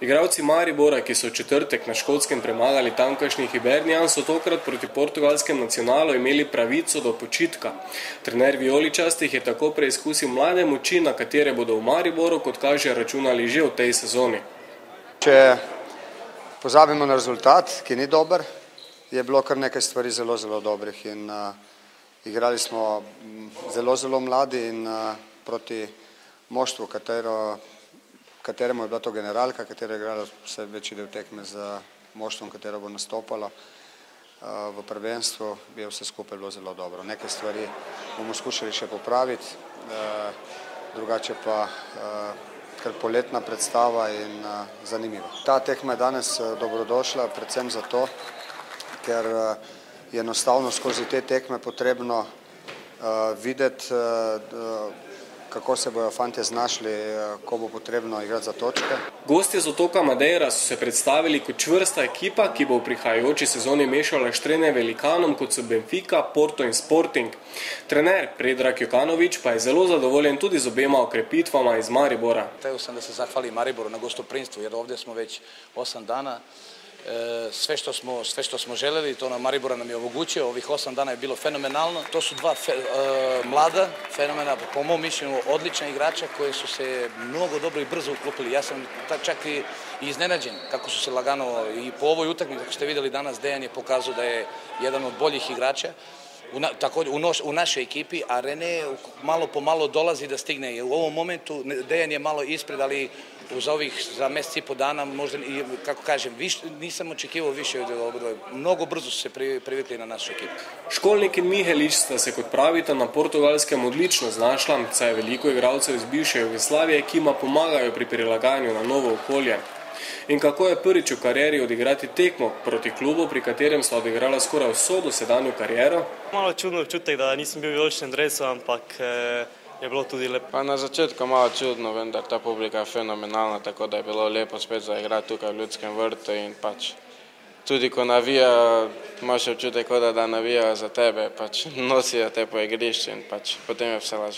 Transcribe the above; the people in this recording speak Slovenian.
Igralci Maribora, ki so v četrtek na Škotskem premagali tamkajšnji Hibernian, so tokrat proti portugalskem nacionalu imeli pravico do počitka. Trener vijoličastih je tako preizkusil mlade moči, na katere bodo v Mariboru, kot kaže, računali že v tej sezoni. Če pozabimo na rezultat, ki ni dober, je bilo kar nekaj stvari zelo, zelo dobrih in igrali smo zelo mladi in proti moštvu, kateremu je bila to generalka, katera je igrala vse večji del tekme z moštvom, katero bo nastopalo v prvenstvu, je vse skupaj bilo zelo dobro. Nekaj stvari bomo skušali še popraviti, drugače pa kar poletna predstava in zanimiva. Ta tekma je danes dobrodošla, predvsem zato, ker je enostavno skozi te tekme potrebno videti, kako se bojo fantje znašli, ko bo potrebno igrati za točke. Gostje z otoka Madeira so se predstavili kot čvrsta ekipa, ki bo v prihajajoči sezoni mešala štrene velikanom, kot so Benfica, Porto in Sporting. Trener Predrag Jokanović pa je zelo zadovoljen tudi z obema okrepitvama iz Maribora. Hteo sam da se zahvalim Mariboru na gostoprinstvu, jer ovdje smo već 8 dana. Sve što smo želeli, to Maribora nam je omogućio, ovih 8 dana je bilo fenomenalno. To su dva mlada fenomena, po mom mišljenju odlična igrača koji su se mnogo dobro i brzo uklopili. Ja sam čak i iznenađen kako su se lagano i po ovoj utakmici, kako ste vidjeli danas, Dejan je pokazao da je jedan od boljih igrača također u našoj ekipi, a Rene malo po malo dolazi da stigne. U ovom momentu Dejan je malo ispred, ali za mjesec i po dana, možda, kako kažem, nisam očekivao više od oboje. Mnogo brzo su se privikli na našu ekipu. Školnik in Mihelič sta se, kot pravita, na Portugalskem odlično znašla, saj je veliko igralcev iz bivše Jugoslavije, ki jima pomagajo pri prilagajanju na novo okolje. In kako je prvič v karieri odigrati tekmo proti klubu, pri katerem sta odigrala skoraj vso dosedanjo kariero? Malo čudno občutek, da nisem bil v vijoličnem dresu, ampak je bilo tudi lepo. Pa na začetku malo čudno, vendar ta publika je fenomenalna, tako da je bilo lepo spet zaigrati tukaj v Ljudskem vrtu in pač tudi ko navija, imaš občutek, da navijajo za tebe, pač nosijo te po igrišču in pač potem je vse lažje.